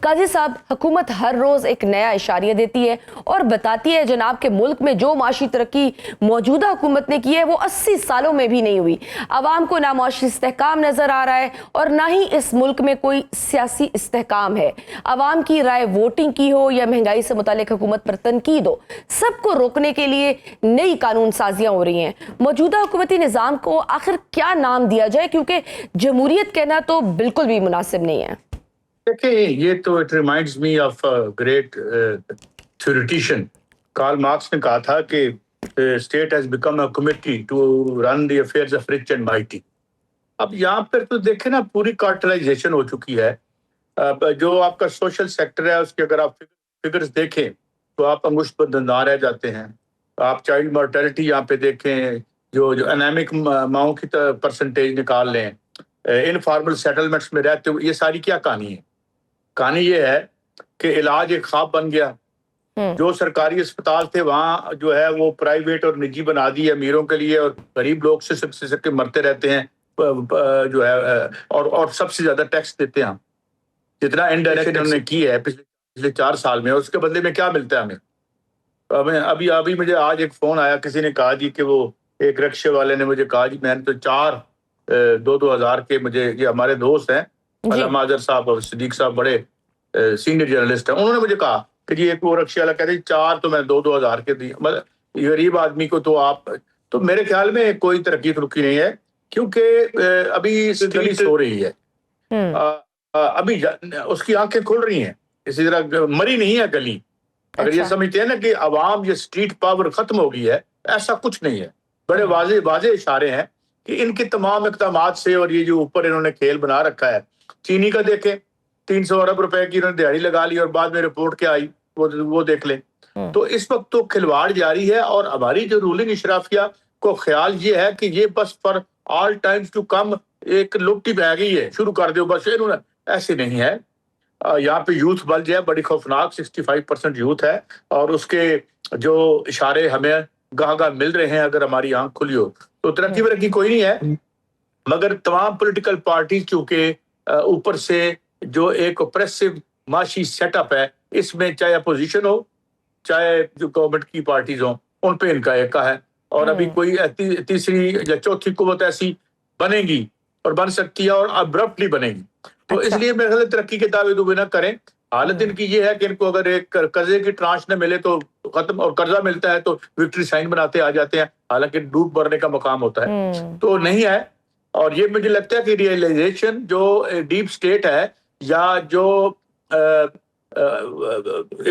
قاضی صاحب، حکومت ہر روز ایک نیا اشاریہ دیتی ہے اور بتاتی ہے جناب کہ ملک میں جو معاشی ترقی موجودہ حکومت نے کی ہے وہ 80 سالوں میں بھی نہیں ہوئی۔ عوام کو نہ معاشی استحکام نظر آ رہا ہے اور نہ ہی اس ملک میں کوئی سیاسی استحکام ہے۔ عوام کی رائے ووٹنگ کی ہو یا مہنگائی سے متعلق حکومت پر تنقید ہو، سب کو روکنے کے لیے نئی قانون سازیاں ہو رہی ہیں۔ موجودہ حکومتی نظام کو آخر کیا نام دیا جائے، کیونکہ جمہوریت کہنا تو بالکل بھی مناسب نہیں ہے۔ دیکھیں، یہ تو it reminds me of great theoretician Karl Marx نے کہا تھا کہ state has become a committee to run the affairs of rich and mighty. اب یہاں پر تو دیکھیں نا، پوری کارٹلائزیشن ہو چکی ہے۔ جو آپ کا سوشل سیکٹر ہے اس کے اگر آپ فگرز دیکھیں تو آپ انگشت پر دندان رہ جاتے ہیں۔ آپ چائلڈ مارٹیلٹی یہاں پہ دیکھیں، جو انیمک ماؤں کی پرسنٹیج نکال لیں، انفارمل سیٹلمنٹس میں رہتے ہوئے، یہ ساری کیا کہانی ہے؟ کہانی یہ ہے کہ علاج ایک خواب بن گیا۔ جو سرکاری اسپتال تھے وہاں جو ہے وہ پرائیویٹ اور نجی بنا دی ہے امیروں کے لیے، اور غریب لوگ سے کے مرتے رہتے ہیں جو ہے، اور سب سے زیادہ ٹیکس دیتے ہیں ہم، جتنا انڈائریکٹ انہوں نے کی ہے پچھلے 4 سال میں، اور اس کے بدلے میں کیا ملتا ہے ہمیں؟ ابھی مجھے آج ایک فون آیا، کسی نے کہا جی کہ وہ ایک رکشے والے نے مجھے کہا جی میں نے تو 2 ہزار کے، مجھے یہ ہمارے دوست ہیں علامہ اظہر صاحب اور صدیق صاحب، بڑے سینئر جرنلسٹ ہیں، انہوں نے مجھے کہا کہ جی ایک وہ رکشے والا کہتے ہیں 4 تو میں 2 ہزار کے دی، مطلب غریب آدمی کو تو آپ، تو میرے خیال میں کوئی ترقی نہیں ہے، کیونکہ ابھی گلی سو رہی ہے، ابھی اس کی آنکھیں کھل رہی ہیں، اسی طرح مری نہیں ہے گلی۔ اگر یہ سمجھتے ہیں نا کہ عوام یہ اسٹریٹ پاور ختم ہو گئی ہے، ایسا کچھ نہیں ہے۔ بڑے واضح اشارے ہیں کہ ان کے تمام اقدامات سے، اور یہ جو اوپر انہوں نے کھیل بنا رکھا ہے، چینی کا دیکھیں 300 ارب روپے کی انہوں نے دیہڑی لگا لی، اور بعد میں رپورٹ کیا آئی وہ دیکھ لیں۔ تو اس وقت تو کھلواڑ جاری ہے، اور ہماری جو رولنگ اشرافیہ کو خیال یہ ہے کہ یہ بس for all times to come ایک لپٹی بہ گئی ہے، شروع کر دو بس، انہوں نے ایسے نہیں ہے۔ یہاں پہ یوتھ بل جو ہے بڑی خوفناک 65% یوتھ ہے، اور اس کے جو اشارے ہمیں گاہ مل رہے ہیں، اگر ہماری آنکھ کھلی ہو تو ترقی کوئی نہیں ہے۔ مگر تمام پولیٹیکل پارٹیز چونکہ اوپر سے جو ایک اپریسو معاشی سیٹ اپ ہے، اس میں چاہے اپوزیشن ہو چاہے جو گورنمنٹ کی پارٹیز ہوں، ان پہ ان کا ایکا ہے، اور ابھی کوئی تیسری یا چوتھی قوت ایسی بنے گی اور بن سکتی ہے، اور ابرپٹلی بنے گی۔ تو اس لیے میرے خیال ترقی کے دعوے دعوے نہ کریں۔ حالت ان کی یہ ہے کہ ان کو اگر ایک قرضے کی ٹرانش نہ ملے تو ختم، اور قرضہ ملتا ہے تو وکٹری سائن بناتے آ جاتے ہیں، حالانکہ ڈوب مرنے کا مقام ہوتا ہے، تو نہیں ہے۔ اور یہ مجھے لگتا ہے کہ ریئلائزیشن جو ڈیپ سٹیٹ ہے یا جو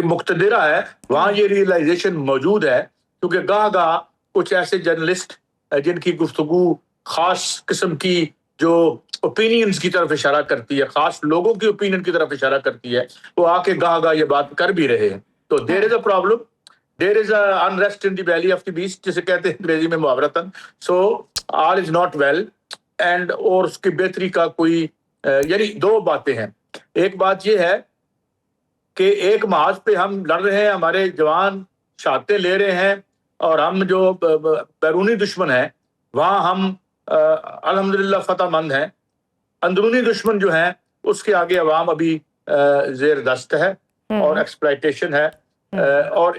مقتدرہ ہے، وہاں یہ ریئلائزیشن موجود ہے، کیونکہ گاہ کچھ ایسے جرنلسٹ جن کی گفتگو خاص قسم کی جو اوپینینز کی طرف اشارہ کرتی ہے، خاص لوگوں کی اوپینین کی طرف اشارہ کرتی ہے، وہ آ کے گاہ یہ بات کر بھی رہے ہیں۔ تو there is a problem, there is a unrest in the valley of the beast, جسے کہتے ہیں انگریزی میں محاورتاً۔ So all is not well, and اور اس کی بہتری کا کوئی یعنی 2 باتیں ہیں۔ ایک بات یہ ہے کہ ایک محاذ پہ ہم لڑ رہے ہیں، ہمارے جوان شہادتیں لے رہے ہیں، اور ہم جو بیرونی دشمن ہیں وہاں ہم الحمدللہ فتح مند ہیں۔ اندرونی دشمن جو ہیں اس کے آگے عوام ابھی زیر دست ہے، اور ایکسپلائٹیشن ہے، اور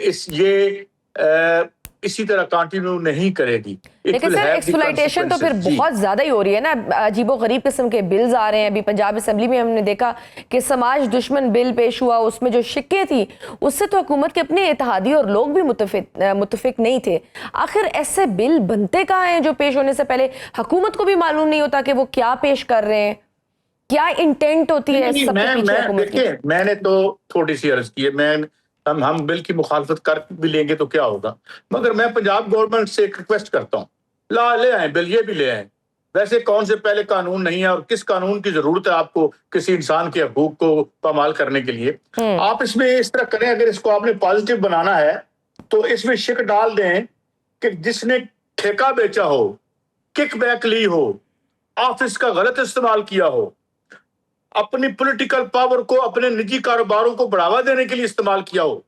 اسی طرح کنٹینیو نہیں کرے گی۔ لیکن سر ایکسپلائٹیشن تو پھر بہت زیادہ ہی ہو رہی ہے نا، عجیب و غریب قسم کے بلز آ رہے ہیں۔ ابھی پنجاب اسمبلی میں ہم نے دیکھا کہ سماج دشمن بل پیش ہوا، اس میں جو شکیں تھی اس سے تو حکومت کے اپنے اتحادی اور لوگ بھی متفق نہیں تھے۔ آخر ایسے بل بنتے کہاں ہیں جو پیش ہونے سے پہلے حکومت کو بھی معلوم نہیں ہوتا کہ وہ کیا پیش کر رہے ہیں، کیا انٹینٹ ہوتی ہے سب کے پیچھے حکومت کی؟ میں نے تو تھوڑی سی عرض کی ہے، ہم بل کی مخالفت کر بھی لیں گے تو کیا ہوگا، مگر میں پنجاب گورنمنٹ سے ایک ریکویسٹ کرتا ہوں، لے آئیں بل، یہ بھی لے آئیں۔ ویسے کون سے پہلے قانون نہیں ہے، اور کس قانون کی ضرورت ہے آپ کو کسی انسان کے حقوق کو پامال کرنے کے لیے؟ آپ اس میں اس طرح کریں، اگر اس کو آپ نے پازیٹیو بنانا ہے تو اس میں شک ڈال دیں کہ جس نے ٹھیکہ بیچا ہو، کک بیک لی ہو، آفس کا غلط استعمال کیا ہو، اپنی پولیٹیکل پاور کو اپنے نجی کاروباروں کو بڑھاوا دینے کے لیے استعمال کیا ہو،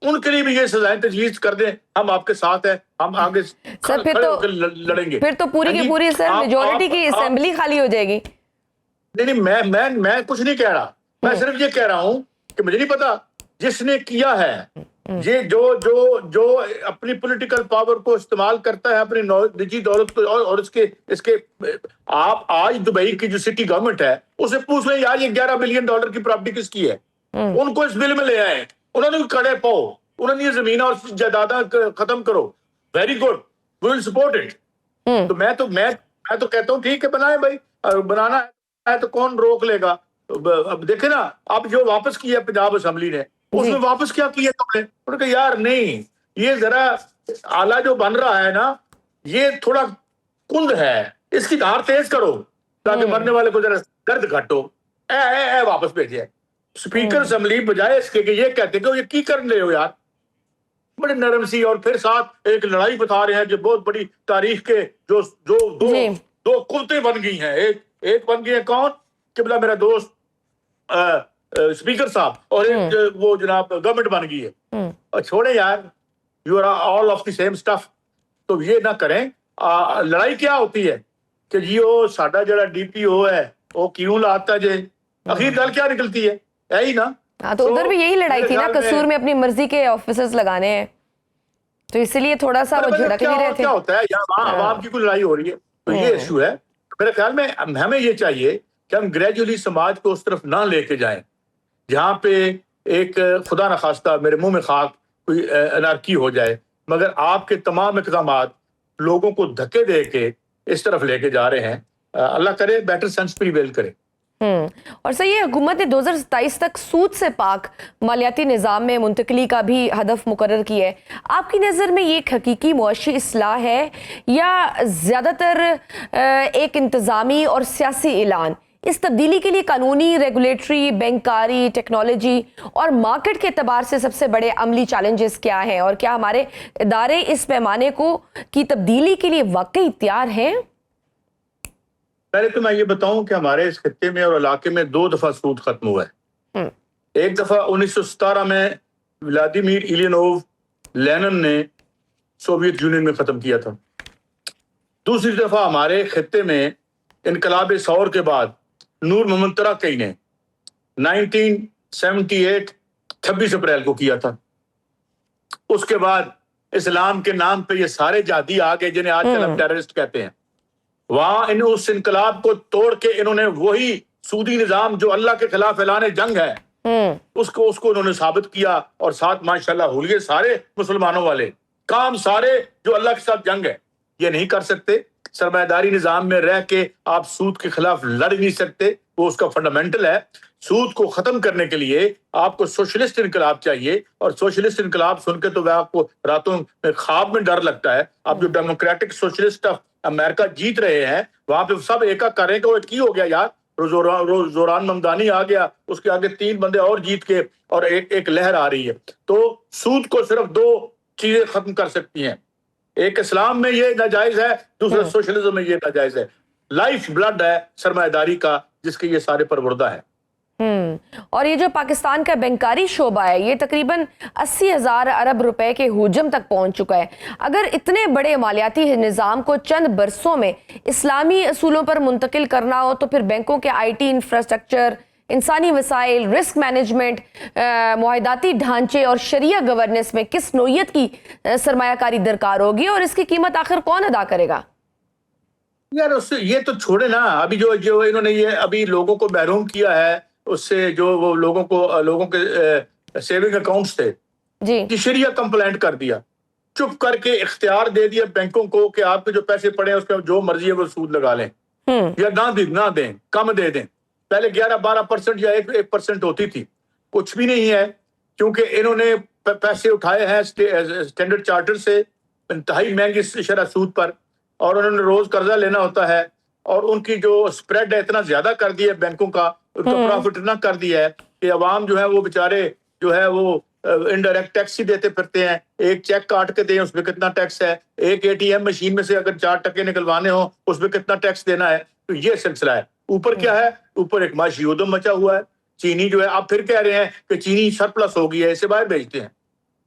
ان کے لیے بھی یہ سزائیں تجویز کر دیں۔ ہم آپ کے ساتھ ہیں، ہم آگے کھڑے ہو کے لڑیں گے۔ پھر تو پوری کی پوری سر میجورٹی کی اسمبلی خالی ہو جائے گی۔ نہیں، میں کچھ نہیں کہہ رہا، میں صرف یہ کہہ رہا ہوں کہ مجھے نہیں پتا. جس نے کیا ہے یہ جو اپنی پولیٹیکل پاور کو استعمال کرتا ہے اپنی نجی دولت کو, اور اس کے آپ آج دبئی کی جو سٹی گورنمنٹ ہے اسے پوچھ لیں یار یہ $11 بلین کی پراپرٹی کس کی ہے, ان کو اس بل میں لے آئے, انہوں نے کڑے پاؤ, انہوں نے یہ زمین اور جائیداداں ختم کرو, very good, we will support it. تو میں تو کہتا ہوں ٹھیک ہے بنائیں بھائی, بنانا ہے تو کون روک لے گا. اب دیکھیں نا اب جو واپس کیا پنجاب اسمبلی نے, اس میں واپس کیا کیا تم نے, انہوں نے کہا یار نہیں یہ ذرا آلہ جو بن رہا ہے نا یہ تھوڑا کند ہے, اس کی دھار تیز کرو تاکہ مرنے والے کو ذرا درد گھٹو, اے واپس بھیجے. اسپیکر اسمبلی بجائے اس کے کہ یہ کہتے کہ یہ کی کر رہے ہو یار, بڑے نرم سی, اور پھر ساتھ ایک لڑائی بتا رہے ہیں جو بہت بڑی تاریخ کے جو دو قوتیں بن گئی ہیں. ایک بن گئی ہے کون, قبلہ میرا دوست اسپیکر صاحب, اور ایک وہ جناب گورنمنٹ بن گئی ہے. اور چھوڑے یار, you are all of the same stuff. تو یہ نہ کریں. لڑائی کیا ہوتی ہے کہ جی وہ ساڈا جڑا ڈی پی او ہے وہ کیوں لاتا جے, اخیر گل کیا نکلتی ہے یہی نا. ہاں تو ادھر بھی یہی لڑائی تھی نا, قصور میں اپنی مرضی کے آفیسرز لگانے ہیں, تو اس لیے تھوڑا سا وہ جھڑک نہیں رہے تھے. کیا ہوتا ہے یہاں عوام کی کوئی لڑائی ہو رہی ہے تو یہ ایشو ہے. میرے خیال میں ہمیں یہ چاہیے کہ ہم گریجولی سماج کو اس طرف نہ لے کے جائیں جہاں پہ ایک خدا نخواستہ میرے منہ میں خاک کوئی انارکی ہو جائے, مگر آپ کے تمام اقدامات لوگوں کو دھکے دے کے اس طرف لے کے جا رہے ہیں. اللہ کرے بیٹر سینس پریویل کرے. اور سر یہ حکومت نے 2027 تک سود سے پاک مالیاتی نظام میں منتقلی کا بھی ہدف مقرر کیا ہے. آپ کی نظر میں یہ ایک حقیقی معاشی اصلاح ہے یا زیادہ تر ایک انتظامی اور سیاسی اعلان؟ اس تبدیلی کے لیے قانونی, ریگولیٹری, بینکاری, ٹیکنالوجی اور مارکیٹ کے اعتبار سے سب سے بڑے عملی چیلنجز کیا ہیں, اور کیا ہمارے ادارے اس پیمانے کی تبدیلی کے لیے واقعی تیار ہیں؟ پہلے تو میں یہ بتاؤں کہ ہمارے اس خطے میں اور علاقے میں 2 دفعہ سود ختم ہوا ہے. ایک دفعہ 1917 میں ولادیمیر ایلینوو لینن نے سوویت یونین میں ختم کیا تھا. دوسری دفعہ ہمارے خطے میں انقلاب ثور کے بعد نور محمد ترکی نے 1978 26 اپریل کو کیا تھا. اس کے بعد اسلام کے نام پہ یہ سارے جہادی آ گئے جنہیں آج کل ہم ٹیررسٹ کہتے ہیں. وہاں اس انقلاب کو توڑ کے انہوں نے وہی سودی نظام جو اللہ کے خلاف اعلان جنگ ہے اس کو انہوں نے ثابت کیا, اور ساتھ ماشاءاللہ ہولیے سارے مسلمانوں والے کام سارے جو اللہ کے ساتھ جنگ ہے. یہ نہیں کر سکتے. سرمایہ داری نظام میں رہ کے آپ سود کے خلاف لڑ نہیں سکتے, وہ اس کا فنڈامنٹل ہے. سود کو ختم کرنے کے لیے آپ کو سوشلسٹ انقلاب چاہیے, اور سوشلسٹ انقلاب سن کے تو آپ کو راتوں میں خواب میں ڈر لگتا ہے. اب جو ڈیموکریٹک سوشلسٹ امریکہ جیت رہے ہیں وہاں پہ سب ایک کریں کہ وہ کی ہو گیا یار, زوران ممدانی آ گیا, اس کے آگے 3 بندے اور جیت کے, اور ایک لہر آ رہی ہے. تو سود کو صرف 2 چیزیں ختم کر سکتی ہیں. ایک اسلام میں یہ ناجائز ہے, دوسرا سوشلزم میں یہ ناجائز ہے. لائف بلڈ ہے سرمایہ داری کا جس کے یہ سارے پروردہ ہے. اور یہ جو پاکستان کا بینکاری شعبہ ہے یہ تقریباً 80,000 ارب روپے کے حجم تک پہنچ چکا ہے. اگر اتنے بڑے مالیاتی نظام کو چند برسوں میں اسلامی اصولوں پر منتقل کرنا ہو تو پھر بینکوں کے آئی ٹی انفراسٹرکچر, انسانی وسائل, رسک مینجمنٹ, معاہداتی ڈھانچے اور شریعہ گورننس میں کس نوعیت کی سرمایہ کاری درکار ہوگی, اور اس کی قیمت آخر کون ادا کرے گا؟ یار یہ تو چھوڑے نا, ابھی جو انہوں نے یہ ابھی لوگوں کو محروم کیا ہے اس سے, جو وہ لوگوں کے سیونگ اکاؤنٹس تھے جی شریعہ کمپلینٹ کر دیا, چپ کر کے اختیار دے دیا بینکوں کو کہ آپ کے جو پیسے پڑے ہیں اس کا جو مرضی ہے وہ سود لگا لیں یا نہ دیں, کم دے دیں. پہلے 11-12% یا 1% ہوتی تھی, کچھ بھی نہیں ہے کیونکہ انہوں نے پیسے اٹھائے ہیں اسٹینڈرڈ چارٹر سے انتہائی مہنگی شرح سود پر, اور انہوں نے روز قرضہ لینا ہوتا ہے, اور ان کی جو اسپریڈ ہے اتنا زیادہ کر دیا ہے بینکوں کا, ان کا پروفٹ اتنا کر دیا ہے کہ عوام جو ہے وہ بیچارے جو ہے وہ انڈائریکٹ ٹیکس ہی دیتے پھرتے ہیں. ایک چیک کاٹ کے دیں اس میں کتنا ٹیکس ہے, ایک ATM مشین میں سے اگر 4 ٹکے نکلوانے ہوں اس میں کتنا ٹیکس دینا ہے. تو یہ سلسلہ ہے. اوپر کیا ہے, اوپر ایک معاشی ادم مچا ہوا ہے. چینی جو ہے آپ پھر کہہ رہے ہیں کہ چینی سرپلس ہو گئی ہے, اسے باہر بھیجتے ہیں,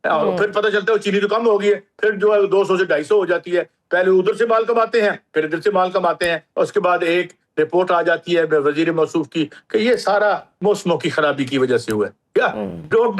اور پھر پتہ چلتا ہے چینی تو کم ہو گئی ہے, پھر جو ہے 200 سے 250 ہو جاتی ہے. پہلے ادھر سے مال کماتے ہیں پھر ادھر سے مال کماتے ہیں, اور اس کے بعد ایک رپورٹ آ جاتی ہے وزیر موصوف کی کہ یہ سارا موسموں کی خرابی کی وجہ سے ہوا ہے. Don't